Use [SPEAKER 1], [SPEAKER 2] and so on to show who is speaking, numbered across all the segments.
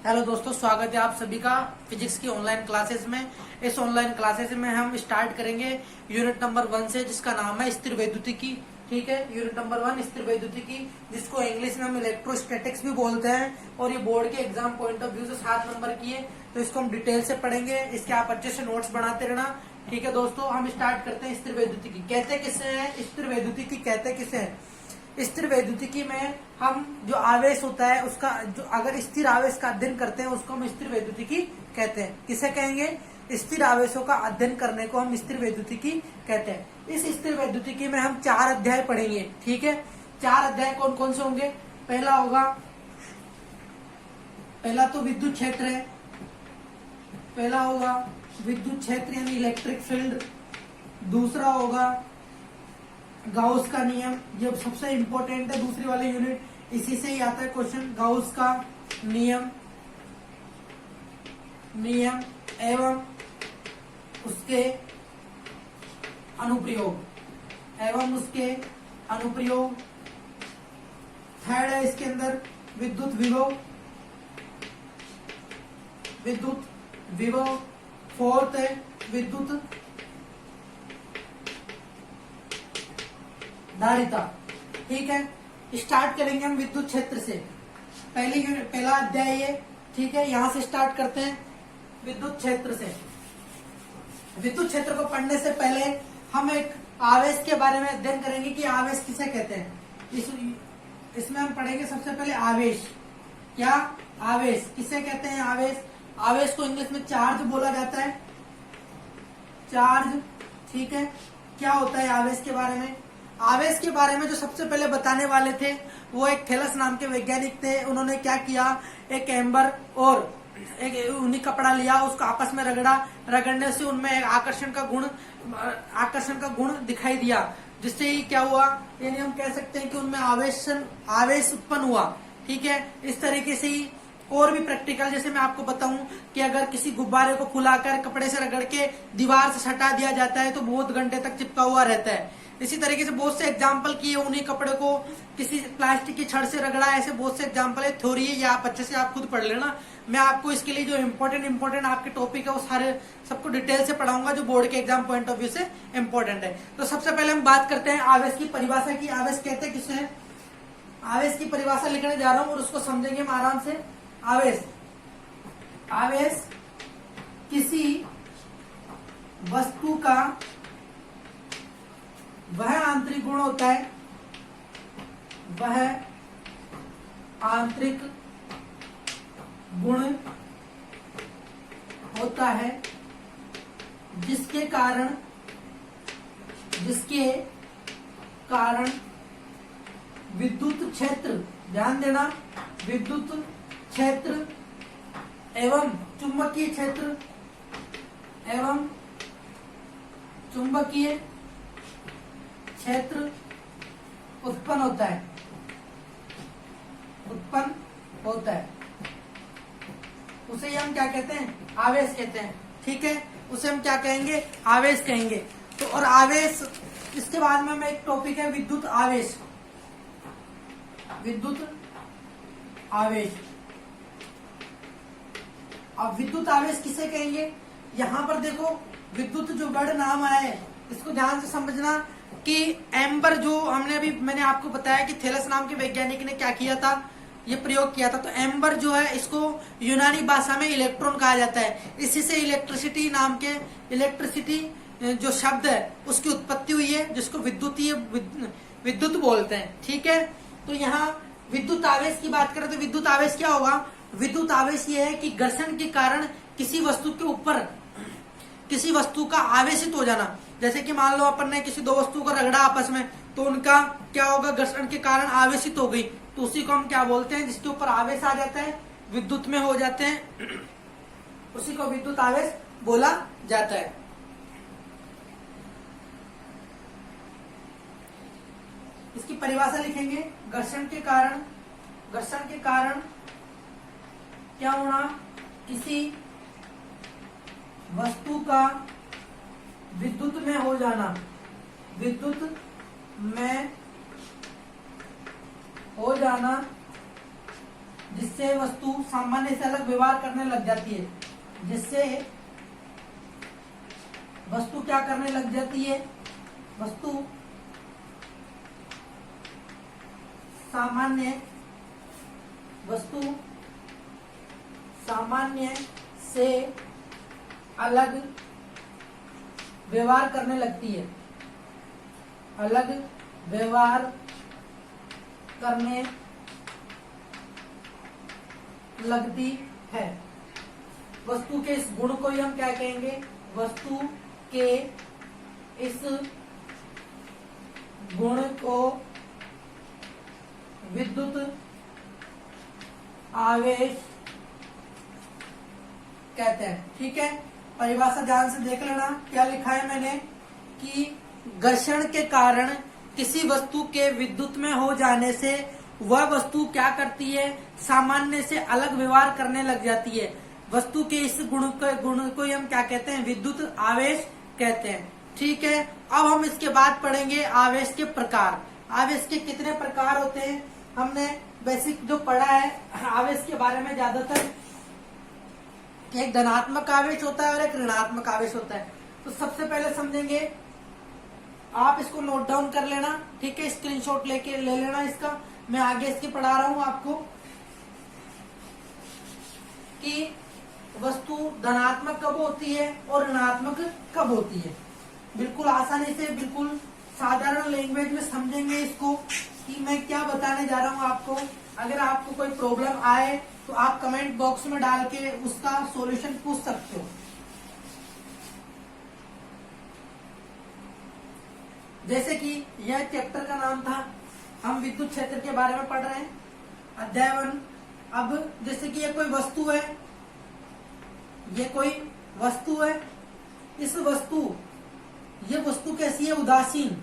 [SPEAKER 1] Hello दोस्तों, स्वागत है आप सभी का फिजिक्स की ऑनलाइन क्लासेस में। इस ऑनलाइन क्लासेस में हम स्टार्ट करेंगे यूनिट नंबर 1 से, जिसका नाम है स्थिर वैद्युतिकी। ठीक है, यूनिट नंबर 1 स्थिर वैद्युतिकी, जिसको इंग्लिश में हम इलेक्ट्रोस्टैटिक्स भी बोलते हैं। और ये बोर्ड के एग्जाम पॉइंट ऑफ व्यू से 7 नंबर की है, तो इसको हम डिटेल से पढ़ेंगे। इसके आप अच्छे से नोट्स बनाते रहना। ठीक है दोस्तों, हम स्टार्ट करते हैं। स्थिर वैद्युतिकी कहते किसे है? स्थिर वैद्युतिकी कहते किसे है? स्थिर वैद्युतिकी में हम जो आवेश होता है उसका, जो अगर स्थिर आवेश का अध्ययन करते हैं उसको हम स्थिर वैद्युतिकी कहते हैं। किसे कहेंगे? स्थिर आवेशों का अध्ययन करने को हम स्थिर वैद्युतिकी कहते हैं। इस स्थिर वैद्युतिकी में हम 4 अध्याय पढ़ेंगे। ठीक है, 4 अध्याय कौन कौन से होंगे? पहला तो विद्युत क्षेत्र है। पहला होगा विद्युत क्षेत्र यानी इलेक्ट्रिक फील्ड। दूसरा होगा गाउस का नियम, ये सबसे इंपॉर्टेंट है। दूसरी वाले यूनिट इसी से ही आता है क्वेश्चन। गाउस का नियम एवं उसके अनुप्रयोग। थर्ड है इसके अंदर विद्युत विभव। फोर्थ है विद्युत धारिता। ठीक है, स्टार्ट करेंगे हम विद्युत क्षेत्र से। पहला अध्याय ये। ठीक है, यहां से स्टार्ट करते हैं विद्युत क्षेत्र से। विद्युत क्षेत्र को पढ़ने से पहले हम एक आवेश के बारे में अध्ययन करेंगे कि आवेश किसे कहते हैं। इसमें हम पढ़ेंगे सबसे पहले आवेश। क्या? आवेश किसे कहते हैं? आवेश को इंग्लिश में चार्ज बोला जाता है। चार्ज। ठीक है, क्या होता है आवेश के बारे में? आवेश के बारे में जो सबसे पहले बताने वाले थे वो एक थैलस नाम के वैज्ञानिक थे। उन्होंने क्या किया, एक एम्बर और एक ऊनी कपड़ा लिया, उसको आपस में रगड़ने से उनमें एक आकर्षण का गुण दिखाई दिया, जिससे ही क्या हुआ, यानी हम कह सकते हैं कि उनमें आवेश उत्पन्न हुआ। ठीक है, इस तरीके से ही और भी प्रैक्टिकल, जैसे मैं आपको बताऊं कि अगर किसी गुब्बारे को फुलाकर कपड़े से रगड़ के दीवार से हटा दिया जाता है तो बहुत घंटे तक चिपका हुआ रहता है। इसी तरीके से बहुत से एग्जाम्पल किए, उन्हीं कपड़े को किसी प्लास्टिक की छड़ से रगड़ा, ऐसे बहुत से एग्जाम्पल है। थ्योरी है, ये आप अच्छे से आप खुद पढ़ लेना। मैं आपको इसके लिए जो इम्पोर्टेंट आपके टॉपिक है वो सारे सबको डिटेल से पढ़ाऊंगा, जो बोर्ड के एग्जाम पॉइंट ऑफ व्यू से इम्पोर्टेंट है। तो सबसे पहले हम बात करते हैं आवेश की परिभाषा की। आवेश कहते किसे है? आवेश की परिभाषा लिखने जा रहा हूं और उसको समझेंगे हम आराम से। आवेश किसी वस्तु का वह आंतरिक गुण होता है, वह आंतरिक गुण होता है जिसके कारण विद्युत क्षेत्र, ध्यान देना, विद्युत क्षेत्र एवं चुंबकीय क्षेत्र उत्पन्न होता है। उसे हम क्या कहते हैं? आवेश कहते हैं। ठीक है, उसे हम क्या कहेंगे? आवेश कहेंगे। तो और आवेश, इसके बाद में एक टॉपिक है विद्युत आवेश। अब विद्युत आवेश किसे कहेंगे? यहाँ पर देखो, विद्युत जो वर्ड नाम आया है इसको ध्यान से समझना कि एम्बर, जो मैंने आपको बताया कि थैलस नाम के वैज्ञानिक ने क्या किया था, ये प्रयोग किया था। तो एम्बर जो है, इसको यूनानी भाषा में इलेक्ट्रॉन कहा जाता है। इसी से इलेक्ट्रिसिटी जो शब्द है उसकी उत्पत्ति हुई है, जिसको विद्युत बोलते हैं। ठीक है, तो यहाँ विद्युत आवेश की बात करें तो विद्युत आवेश क्या होगा? विद्युत आवेश ये है कि घर्षण के कारण किसी वस्तु के ऊपर किसी वस्तु का आवेशित हो जाना। जैसे कि मान लो अपन ने किसी 2 वस्तु को रगड़ा आपस में, तो उनका क्या होगा? घर्षण के कारण आवेशित हो गई, तो उसी को हम क्या बोलते हैं? जिसके ऊपर आवेश आ जाता है, विद्युत में हो जाते हैं, उसी को विद्युत आवेश बोला जाता है। इसकी परिभाषा लिखेंगे। घर्षण के कारण क्या होना? किसी वस्तु का विद्युत में हो जाना, जिससे वस्तु सामान्य से अलग व्यवहार करने लग जाती है, जिससे वस्तु क्या करने लग जाती है, वस्तु सामान्य से अलग व्यवहार करने लगती है, अलग व्यवहार करने लगती है। वस्तु के इस गुण को ही हम क्या कहेंगे, वस्तु के इस गुण को विद्युत आवेश कहते हैं। ठीक है, परिभाषा ध्यान से देख लेना। क्या लिखा है मैंने कि घर्षण के कारण किसी वस्तु के विद्युत में हो जाने से वह वस्तु क्या करती है, सामान्य से अलग व्यवहार करने लग जाती है। वस्तु के इस गुण को ही हम क्या कहते हैं, विद्युत आवेश कहते हैं। ठीक है, अब हम इसके बाद पढ़ेंगे आवेश के प्रकार। आवेश के कितने प्रकार होते हैं, हमने बेसिक जो पढ़ा है आवेश के बारे में ज्यादातर, एक धनात्मक आवेश होता है और एक ऋणात्मक आवेश होता है। तो सबसे पहले समझेंगे, आप इसको नोट डाउन कर लेना। ठीक है, स्क्रीनशॉट ले लेना इसका, मैं आगे इसके पढ़ा रहा हूं आपको कि वस्तु धनात्मक कब होती है और ऋणात्मक कब होती है। बिल्कुल आसानी से, बिल्कुल साधारण लैंग्वेज में समझेंगे इसको कि मैं क्या बताने जा रहा हूं आपको। अगर आपको कोई प्रॉब्लम आए तो आप कमेंट बॉक्स में डाल के उसका सॉल्यूशन पूछ सकते हो। जैसे कि यह चैप्टर का नाम था, हम विद्युत क्षेत्र के बारे में पढ़ रहे हैं, अध्याय 1। अब जैसे कि ये कोई वस्तु है, ये कोई वस्तु है, ये वस्तु कैसी है, उदासीन।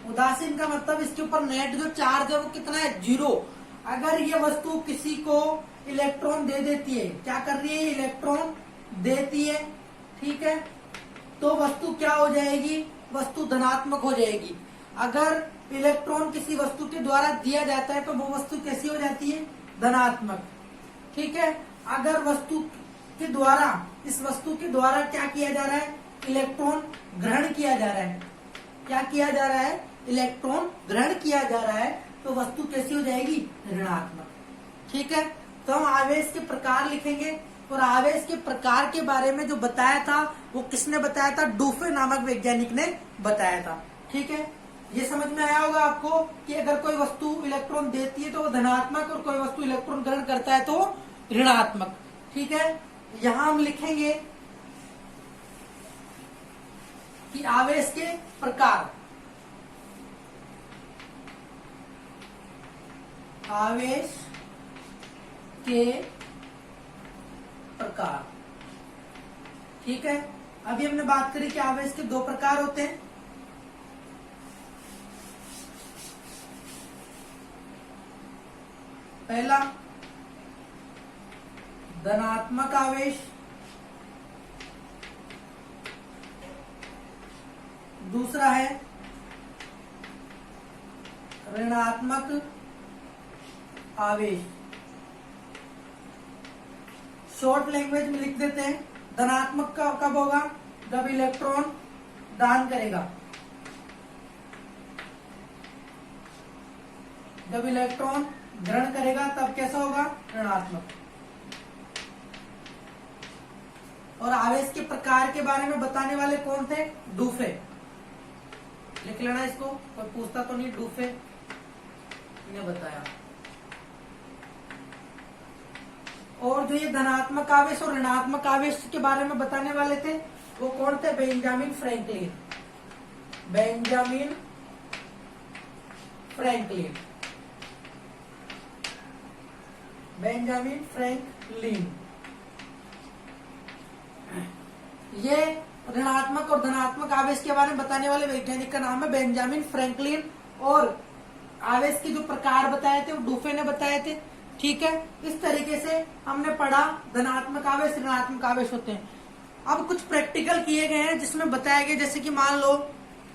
[SPEAKER 1] उदासीन का मतलब इसके ऊपर नेट जो चार्ज है वो कितना है, 0। अगर ये वस्तु किसी को इलेक्ट्रॉन दे देती है, क्या कर रही है, इलेक्ट्रॉन देती है, ठीक है, तो वस्तु क्या हो जाएगी, वस्तु धनात्मक हो जाएगी। अगर इलेक्ट्रॉन किसी वस्तु के द्वारा दिया जाता है तो वो वस्तु कैसी हो जाती है, धनात्मक। ठीक है, अगर वस्तु के द्वारा, इस वस्तु के द्वारा क्या किया जा रहा है, इलेक्ट्रॉन ग्रहण किया जा रहा है। क्या किया जा रहा है, इलेक्ट्रॉन ग्रहण किया जा रहा है, तो वस्तु कैसी हो जाएगी, ऋणात्मक। ठीक है, तो हम आवेश के प्रकार लिखेंगे, और आवेश के प्रकार के बारे में जो बताया था वो किसने बताया था, डूफे नामक वैज्ञानिक ने बताया था। ठीक है, ये समझ में आया होगा आपको कि अगर कोई वस्तु इलेक्ट्रॉन देती है तो वो धनात्मक, और कोई वस्तु इलेक्ट्रॉन ग्रहण करता है तो ऋणात्मक। ठीक है, यहां हम लिखेंगे कि आवेश के प्रकार, आवेश के प्रकार। ठीक है, अभी हमने बात करी कि आवेश के 2 प्रकार होते हैं। पहला धनात्मक आवेश, दूसरा है ऋणात्मक आवेश। शॉर्ट लैंग्वेज में लिख देते हैं, धनात्मक का कब होगा, जब इलेक्ट्रॉन दान करेगा, जब इलेक्ट्रॉन ग्रहण करेगा तब कैसा होगा, ऋणात्मक। और आवेश के प्रकार के बारे में बताने वाले कौन थे, डूफे। लिख लेना इसको, कोई पूछता तो नहीं, डूफे ने बताया। और जो ये धनात्मक आवेश और ऋणात्मक आवेश के बारे में बताने वाले थे वो कौन थे, Benjamin Franklin. Benjamin Franklin, Benjamin Franklin. ये ऋणात्मक और धनात्मक आवेश के बारे में बताने वाले वैज्ञानिक का नाम है बेंजामिन फ्रैंकलिन। और आवेश के जो प्रकार बताए थे वो डूफे ने बताए थे। ठीक है, इस तरीके से हमने पढ़ा धनात्मक आवेश, ऋणात्मक आवेश होते हैं। अब कुछ प्रैक्टिकल किए गए हैं जिसमें बताया गया, जैसे कि मान लो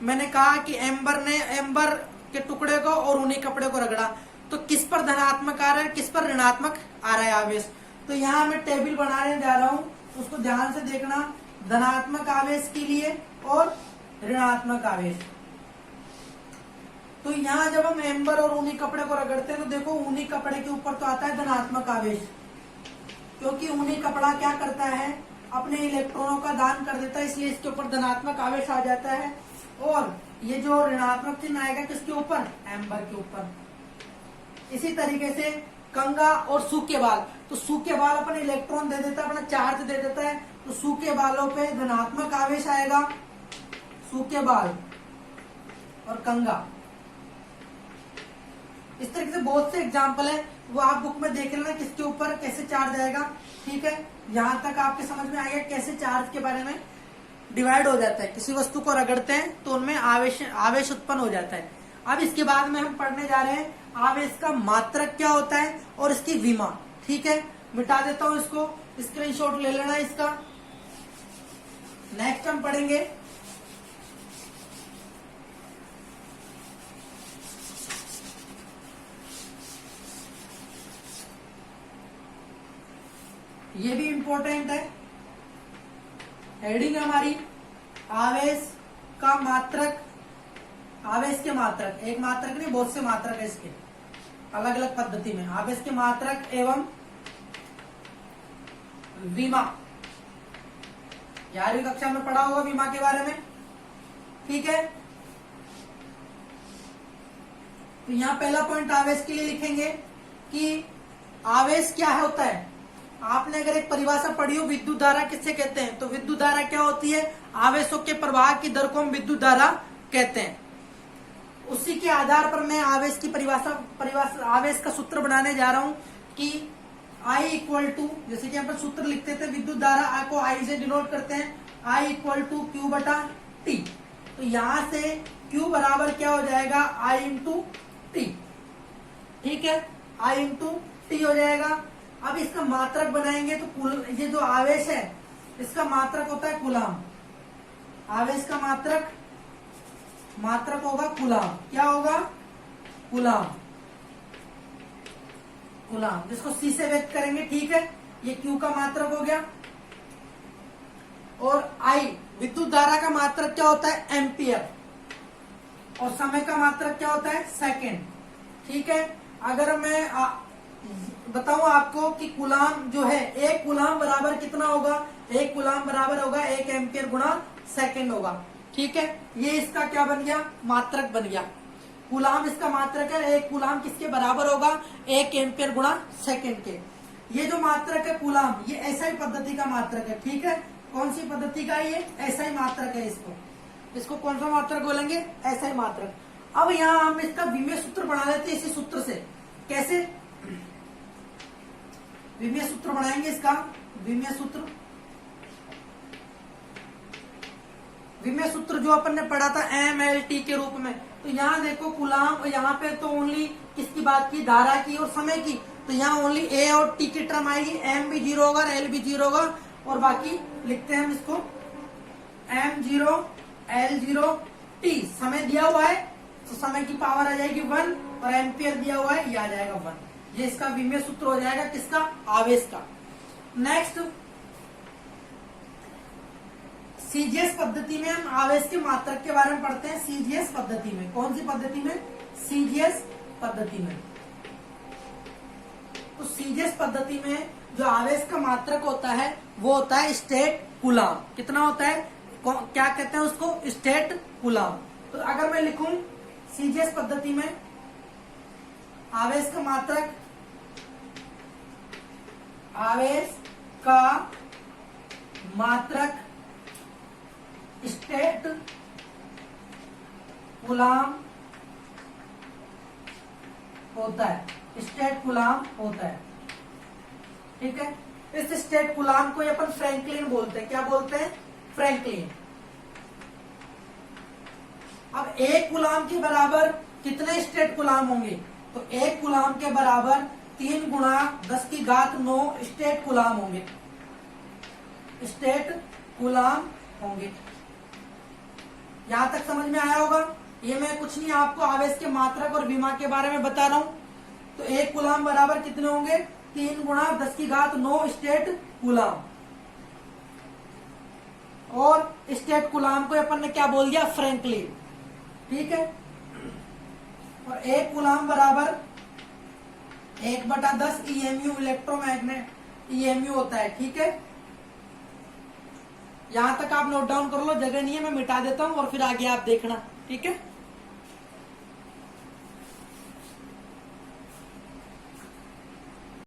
[SPEAKER 1] मैंने कहा कि एम्बर ने एम्बर के टुकड़े को और ऊनी कपड़े को रगड़ा, तो किस पर धनात्मक आ रहा है, किस पर ऋणात्मक आ रहा है आवेश। तो यहाँ मैं टेबल बनाने जा रहा हूं, उसको ध्यान से देखना, धनात्मक आवेश के लिए और ऋणात्मक आवेश। तो यहाँ जब हम एम्बर और ऊनी कपड़े को रगड़ते हैं तो देखो ऊनी कपड़े के ऊपर तो आता है धनात्मक आवेश, क्योंकि ऊनी कपड़ा क्या करता है, अपने इलेक्ट्रॉनों का दान कर देता है, इसलिए इसके ऊपर धनात्मक आवेश आ जाता है। और ये जो ऋणात्मक चिन्ह आएगा किसके ऊपर, एम्बर के ऊपर। इसी तरीके से कंगा और सूखे बाल, तो सूखे बाल अपने इलेक्ट्रॉन दे देता है, अपना चार्ज दे देता है, तो सूखे बालों पे धनात्मक आवेश आएगा, सूखे बाल और कंगा। इस तरीके से बहुत से एग्जाम्पल है, वो आप बुक में देख लेना किसके ऊपर कैसे चार्ज आएगा। ठीक है, यहां तक आपके समझ में आएगा कैसे चार्ज के बारे में डिवाइड हो जाता है। किसी वस्तु को रगड़ते हैं तो उनमें आवेश उत्पन्न हो जाता है। अब इसके बाद में हम पढ़ने जा रहे हैं आवेश का मात्रक क्या होता है और इसकी विमा। ठीक है, मिटा देता हूं इसको, स्क्रीनशॉट ले लेना इसका। नेक्स्ट हम पढ़ेंगे ये भी इंपॉर्टेंट है, हेडिंग हमारी आवेश का मात्रक, आवेश के मात्रक, एक मात्रक नहीं बहुत से मात्रक है इसके अलग अलग पद्धति में। आवेश के मात्रक एवं विमा, 11वीं कक्षा में पढ़ा होगा विमा के बारे में। ठीक है, तो यहां पहला पॉइंट आवेश के लिए लिखेंगे कि आवेश क्या होता है। आपने अगर एक परिभाषा पढ़ी हो विद्युत धारा किससे कहते हैं, तो विद्युत धारा क्या होती है, आवेशों के प्रवाह की दर को हम विद्युत धारा कहते हैं। उसी के आधार पर मैं आवेश की परिभाषा आवेश का सूत्र बनाने जा रहा हूं कि I इक्वल टू, जैसे कि यहाँ पर सूत्र लिखते थे विद्युत धारा को I से डिनोट करते हैं, I इक्वल टू Q बटा T। तो यहां से Q बराबर क्या हो जाएगा, I इंटू T। ठीक है, I इंटू T हो जाएगा। अब इसका मात्रक बनाएंगे तो ये जो आवेश है इसका मात्रक होता है कूलाम। आवेश का मात्रक होगा कूलाम। क्या होगा, कूलाम, कूलाम, जिसको C से व्यक्त करेंगे। ठीक है, ये Q का मात्रक हो गया। और I विद्युत धारा का मात्रक क्या होता है, एम्पियर, और समय का मात्रक क्या होता है, सेकंड। ठीक है, अगर मैं बताऊं आपको कि कूलाम जो है, एक कूलाम बराबर कितना होगा, एक कूलाम बराबर होगा 1 एम्पियर गुणा सेकंड होगा। ठीक है, ये इसका क्या बन गया, मात्रक बन गया। कूलाम इसका मात्रक है, एक कूलाम किसके बराबर होगा, 1 एम्पियर गुणा सेकंड के। ये जो मात्रक है कूलाम, ये एसआई पद्धति का मात्रक है। ठीक है, कौन सी पद्धति का, ये एसआई मात्रक है। इसको कौन सा मात्रक बोलेंगे, एसआई मात्रक। अब यहाँ हम इसका विमेय सूत्र बना लेते हैं इसी सूत्र से। कैसे विमेय सूत्र बनाएंगे इसका, विमेय सूत्र जो अपन ने पढ़ा था MLT के रूप में। तो यहाँ देखो कूलाम, यहाँ पे तो ओनली किसकी बात की, धारा की और समय की। तो यहाँ ओनली A और T की टर्म आएगी, M भी 0 होगा, L भी 0 होगा, और बाकी लिखते हैं हम इसको M0 L0 T। समय दिया हुआ है तो समय की पावर आ जाएगी 1, और एम्पियर दिया हुआ है ये आ जाएगा 1। ये इसका विमेय सूत्र हो जाएगा किसका, आवेश का। नेक्स्ट सीजीएस पद्धति में हम आवेश के मात्रक के बारे में पढ़ते हैं। सीजीएस पद्धति में, कौन सी पद्धति में, सीजीएस पद्धति में। तो सीजीएस पद्धति में जो आवेश का मात्रक होता है वो होता है स्टेट कूलाम। कितना होता है, क्या कहते हैं उसको, स्टेट कूलाम। तो अगर मैं लिखूं सीजीएस पद्धति में आवेश का मात्रक, आवेश का मात्रक स्टेट कूलाम होता है, स्टेट कूलाम होता है। ठीक है, इस स्टेट कूलाम को अपन फ्रैंकलिन बोलते हैं। क्या बोलते हैं, फ्रैंकलिन। अब एक कूलाम के बराबर कितने स्टेट कूलाम होंगे, तो एक कूलाम के बराबर 3 गुणा 10 की घात 9 स्टेट कूलाम होंगे, स्टेट कूलाम होंगे। यहां तक समझ में आया होगा। ये मैं कुछ नहीं, आपको आवेश के मात्रक और विमा के बारे में बता रहा हूं। तो 1 कूलाम बराबर कितने होंगे? 3 गुणा 10⁻9 स्टेट कूलाम। और स्टेट कूलाम को अपन ने क्या बोल दिया? फ्रैंकलिन। ठीक है। और 1 कूलाम बराबर 1/10 EMU, इलेक्ट्रोमैग्नेट EMU होता है। ठीक है, यहां तक आप नोट डाउन कर लो, जगह नहीं है मैं मिटा देता हूं और फिर आगे आप देखना। ठीक है।